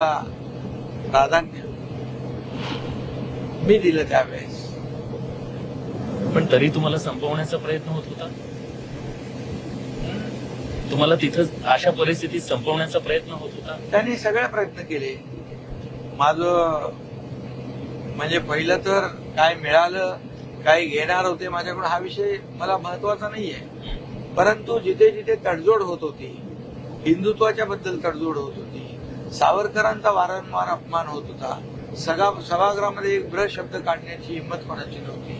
प्राधान्य मी दिलं त्यावेळेस. पण तरी तुम्हाला संपवण्याचा प्रयत्न होत होता. तुम्हाला तिथं अशा परिस्थितीत संपवण्याचा प्रयत्न होत होता. त्यांनी सगळे प्रयत्न केले. माझं म्हणजे पहिलं तर काय मिळालं, काय घेणार होते माझ्याकडून हा विषय मला महत्वाचा नाहीये. परंतु जिथे जिथे तडजोड होत होती, हिंदुत्वाच्या बद्दल तडजोड होत होती, सावरकरांचा वारंवार अपमान होत होता, सभागृहामध्ये एक ब्रश शब्द काढण्याची हिंमत कोणाची नव्हती,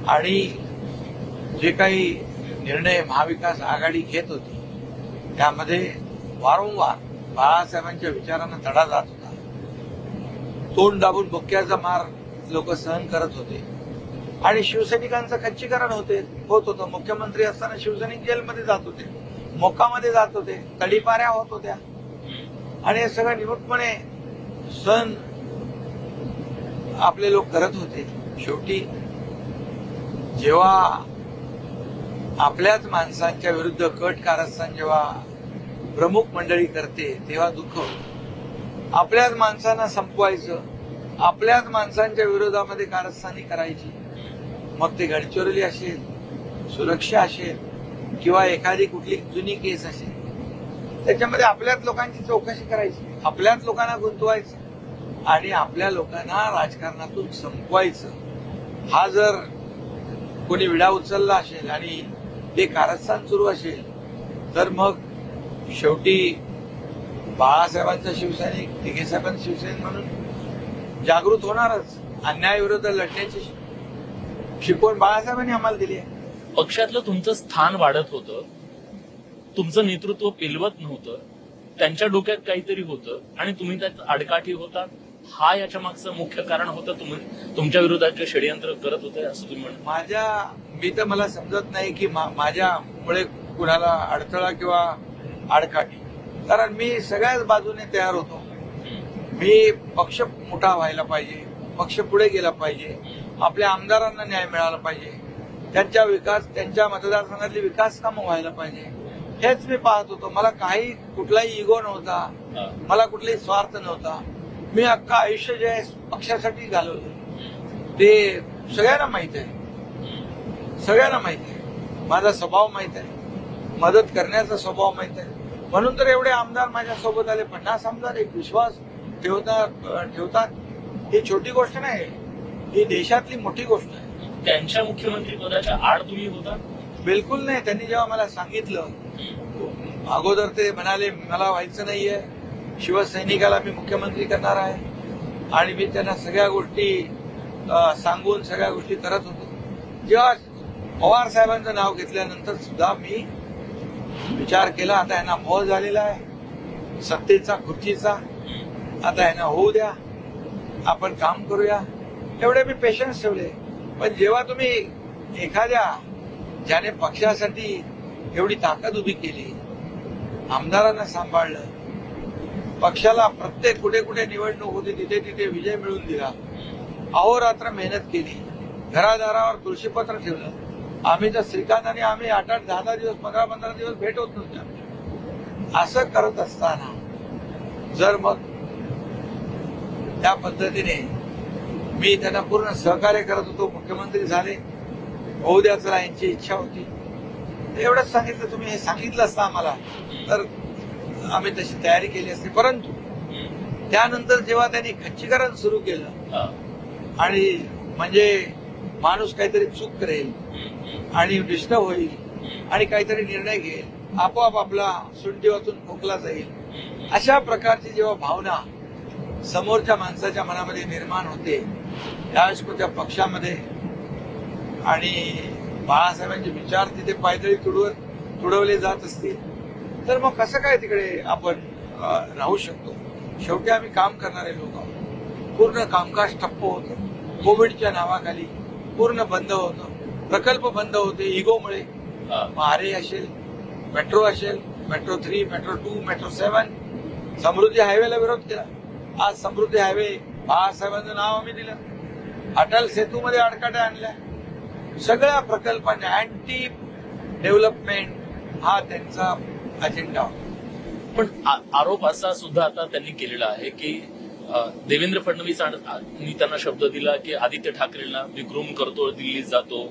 आणि जे काही निर्णय महाविकास आघाडी घेत होती त्यामध्ये वारंवार बाळासाहेबांच्या विचारांना तडा जात होता. तोंड दाबून बुक्क्याचा मार लोक सहन करत होते आणि शिवसैनिकांचं खच्चीकरण होत होतं. मुख्यमंत्री असताना शिवसैनिक जेलमध्ये जात होते, मोक्कामध्ये जात होते, तडीपाऱ्या होत होत्या आणि हे सगळं निमूटपणे सहन आपले लोक करत होते. शेवटी जेव्हा आपल्याच माणसांच्या विरुद्ध कट कारस्थान जेव्हा प्रमुख मंडळी करते तेव्हा दुःख होतं. आपल्याच माणसांना संपवायचं, आपल्याच माणसांच्या विरोधामध्ये कारस्थानी करायची, मग ते गडचिरोली असेल, सुरक्षा असेल किंवा एखादी कुठली जुनी केस असेल, त्याच्यामध्ये आपल्याच लोकांची चौकशी करायची, आपल्याच लोकांना गुंतवायचं आणि आपल्या लोकांना राजकारणातून संपवायचं. हा जर कोणी विडा उचलला असेल आणि ते कारस्थान सुरू असेल तर मग शेवटी बाळासाहेबांचा शिवसैनिक, तिघेसाहेबांचा शिवसैनिक म्हणून जागृत होणारच. अन्यायाविरुद्ध लढण्याची शिकवण बाळासाहेबांनी आम्हाला दिली आहे. पक्षातलं तुमचं स्थान वाढत होतं, तुमचं नेतृत्व पेलवत नव्हतं, त्यांच्या डोक्यात काहीतरी होतं आणि तुम्ही त्यात आडकाठी होता. हा याच्या मागचं मुख्य कारण होतं. तुम्ही तुमच्या विरोधात षडयंत्र करत होते असं तुम्ही म्हणता. मी तर मला समजत नाही की माझ्यामुळे कुणाला अडथळा किंवा आडकाठी, कारण मी सगळ्याच बाजूने तयार होतो. मी पक्ष मोठा व्हायला पाहिजे, पक्ष पुढे गेला पाहिजे, आपल्या आमदारांना न्याय मिळाला पाहिजे, त्यांच्या विकास, त्यांच्या मतदारसंघातली विकास कामं व्हायला पाहिजे, हेच मी पाहत होतो. मला कुठलाही इगो नव्हता, मला कुठलाही स्वार्थ नव्हता. मी अख्खा आयुष्य जे पक्षासाठी घालवलं ते सगळ्यांना माहित आहे, सगळ्यांना माहित आहे. माझा स्वभाव माहित आहे, मदत करण्याचा स्वभाव माहित आहे. म्हणून तर एवढे आमदार माझ्या सोबत आले. 50 आमदार एक विश्वास ठेवतात. ही छोटी गोष्ट नाही, ही देशातली मोठी गोष्ट आहे. त्यांच्या मुख्यमंत्री पदाच्या आड तुम्ही होता? बिलकुल नाही. त्यांनी जेव्हा मला सांगितलं अगोदर ते म्हणाले मला व्हायचं नाहीये, शिवसैनिकाला मी मुख्यमंत्री करणार आहे आणि मी त्यांना सगळ्या गोष्टी सांगून सगळ्या गोष्टी करत होतो. जेव्हा पवार साहेबांचं नाव घेतल्यानंतर सुद्धा मी विचार केला, आता यांना मोह झालेला आहे सत्तेचा, खुर्चीचा, आता यांना होऊ द्या, आपण काम करूया, एवढे मी पेशन्स ठेवले. पण जेव्हा तुम्ही एखाद्या ज्याने पक्षासाठी एवढी ताकद उभी केली, आमदारांना सांभाळलं, पक्षाला प्रत्येक कुठे कुठे निवडणूक होती तिथे तिथे विजय मिळवून दिला, अहोरात्र मेहनत केली, घरादारावर तुळशीपत्र ठेवलं. आम्ही तर श्रीकांत आम्ही 8-8, 10-10 दिवस, 15-15 दिवस भेट होत नव्हते. असं करत असताना जर मग त्या पद्धतीने मी त्यांना पूर्ण सहकार्य करत होतो, मुख्यमंत्री झाले, होऊ द्या चला, यांची इच्छा होती, एवढंच सांगितलं. तुम्ही हे सांगितलं असतं आम्हाला तर आम्ही तशी तयारी केली असती. परंतु त्यानंतर जेव्हा त्यांनी खच्चीकरण सुरू केलं आणि म्हणजे माणूस काहीतरी चूक करेल आणि डिस्टर्ब होईल आणि काहीतरी निर्णय घेईल, आपोआप आपला सुंडी वाचून खोकला जाईल, अशा प्रकारची जेव्हा भावना समोरच्या माणसाच्या मनामध्ये निर्माण होते, त्यावेळेस त्या पक्षामध्ये आणि बाळासाहेबांचे विचार तिथे पायदळी तुडवले जात असतील तर मग कसं काय तिकडे आपण राहू शकतो. शेवटी आम्ही काम करणारे लोक आहोत. पूर्ण कामकाज ठप्प होतं, कोविडच्या नावाखाली पूर्ण बंद होतं, प्रकल्प बंद होते इगोमुळे. आरे असेल, मेट्रो असेल, मेट्रो 3, मेट्रो 2, मेट्रो 7, समृद्धी हायवेला विरोध केला. आज समृद्धी हायवे बाळासाहेबांचं नाव आम्ही दिलं. अटल सेतूमध्ये अडकाट्या आणल्या. सगळ्या प्रकल्पांनी अँटी डेव्हलपमेंट हा त्यांचा अजेंडा होता. पण आरोप असा सुद्धा आता त्यांनी केलेला आहे की देवेंद्र फडणवीस त्यांना शब्द दिला की आदित्य ठाकरेंना मी ग्रूम करतो, दिल्लीत जातो.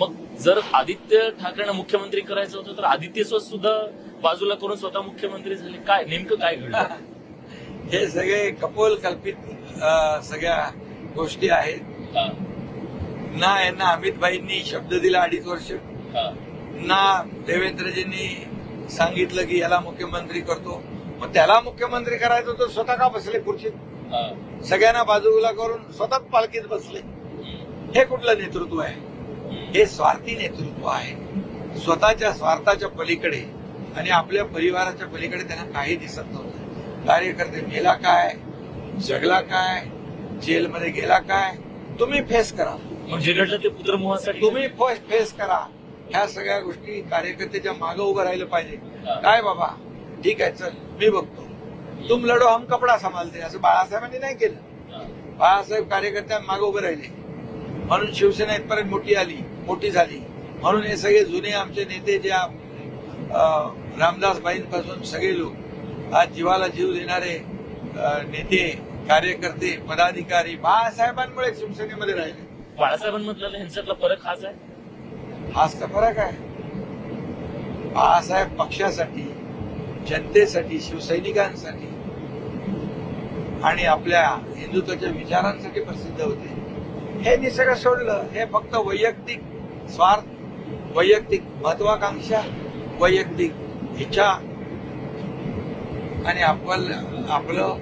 मग जर आदित्य ठाकरेंना मुख्यमंत्री करायचं होतं तर आदित्य सुद्धा बाजूला करून स्वतः मुख्यमंत्री झाले. काय नेमकं काय घडलं? हे सगळे कपोल कल्पित सगळ्या गोष्टी आहेत. ना यांना अमितभाईंनी शब्द दिला 2.5 वर्ष, ना देवेंद्रजींनी सांगितलं की याला मुख्यमंत्री करतो. मग त्याला मुख्यमंत्री करायचं होतं, स्वतः का बसले खुर्चीत? सगळ्यांना बाजूला करून स्वतःच पालखीत बसले. हे कुठलं नेतृत्व आहे? हे स्वार्थी नेतृत्व आहे. स्वतःच्या स्वार्थाच्या पलीकडे आणि आपल्या परिवाराच्या पलीकडे त्यांना काही दिसत नव्हतं. कार्यकर्ते मेला काय, जगला काय, जेलमध्ये गेला काय, तुम्ही फेस करा. म्हणजे घडलं ते पुत्रमोहासाठी तुम्ही फेस करा. ह्या सगळ्या गोष्टी कार्यकर्त्याच्या मागे उभं राहिलं पाहिजे. काय बाबा ठीक आहे, चल मी बघतो, तुम लढो हम कपडा सांभाळते, असं बाळासाहेबांनी नाही केलं. बाळासाहेब कार्यकर्त्यांना मागे उभे राहिले म्हणून शिवसेना इथपर्यंत मोठी झाली. म्हणून हे सगळे जुने आमचे नेते, ज्या रामदासबाईंपासून सगळे लोक आज जीवाला जीव देणारे नेते, कार्यकर्ते, पदाधिकारी बाळासाहेबांमुळे शिवसेनेमध्ये राहिले. बाळासाहेबांमधला ह्यांच्यातला फरक हाच आहे. हाच तर फरक आहे. बाळासाहेब पक्षासाठी, जनतेसाठी, शिवसैनिकांसाठी आणि आपल्या हिंदुत्वाच्या विचारांसाठी प्रसिद्ध होते. हे निसर्ग सोडलं. हे फक्त वैयक्तिक स्वार्थ, वैयक्तिक महत्वाकांक्षा, वैयक्तिक इच्छा आणि आपलं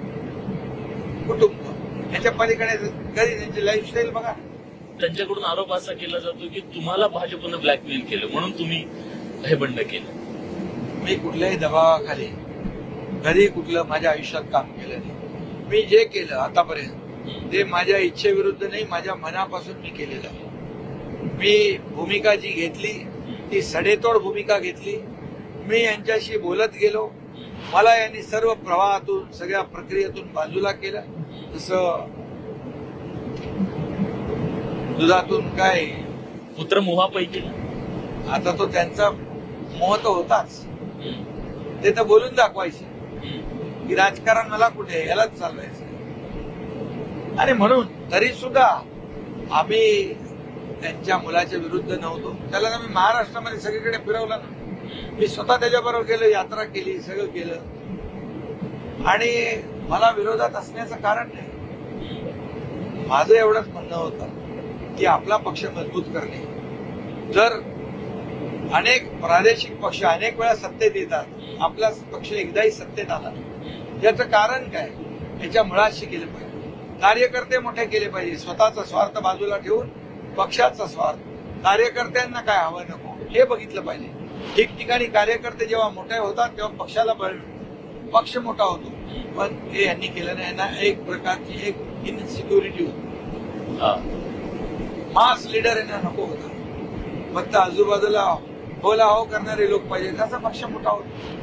कुटुंब ह्याच्या पलीकडे कधी त्यांची लाईफस्टाईल बघा. त्यांच्याकडून आरोप असा केला जातो की तुम्हाला भाजपनं ब्लॅकमेल केलं म्हणून तुम्ही हे बंड केलं. मी कुठल्याही दबावाखाली कधी कुठलं माझ्या आयुष्यात काम केलं नाही. मी जे केलं आतापर्यंत ते माझ्या इच्छेविरुद्ध नाही, माझ्या मनापासून मी केलेलं आहे. मी भूमिका जी घेतली ती सडेतोड भूमिका घेतली. मी यांच्याशी बोलत गेलो. मला यांनी सर्व प्रवाहातून, सगळ्या प्रक्रियेतून बाजूला केलं. तसं दुधातून काय पुत्रमोहापैकी आता तो त्यांचा मोह तर होताच. ते तर बोलून दाखवायचे की राजकारण मला कुठे, यालाच चालवायचं. आणि म्हणून तरी सुद्धा आम्ही त्यांच्या मुलाच्या विरुद्ध नव्हतो. त्याला आम्ही महाराष्ट्रामध्ये सगळीकडे फिरवलं ना. मी स्वतः त्याच्याबरोबर गेलो, यात्रा केली, सगळं केलं. आणि मला विरोधात असण्याचं कारण नाही. माझं एवढंच म्हणणं होतं की आपला पक्ष मजबूत करणे. जर अनेक प्रादेशिक पक्ष अनेक वेळा सत्तेत येतात, आपला पक्ष एकदाही सत्तेत आला, याचं कारण काय? याच्या मुळाशी केलं पाहिजे. कार्यकर्ते मोठे केले पाहिजे. स्वतःचा स्वार्थ बाजूला ठेवून पक्षाचा स्वार्थ, कार्यकर्त्यांना काय हवं नको हे बघितलं पाहिजे. ठिकठिकाणी कार्यकर्ते जेव्हा मोठे होतात तेव्हा पक्षाला बळ मिळतं, पक्ष मोठा होतो. पण हे यांनी केलं नाही. यांना एक प्रकारची एक इनसिक्युरिटी होती. मास लीडर यांना नको होता. फक्त आजूबाजूला होला हो करणारे लोक पाहिजे. त्याचा पक्ष मोठा होतो.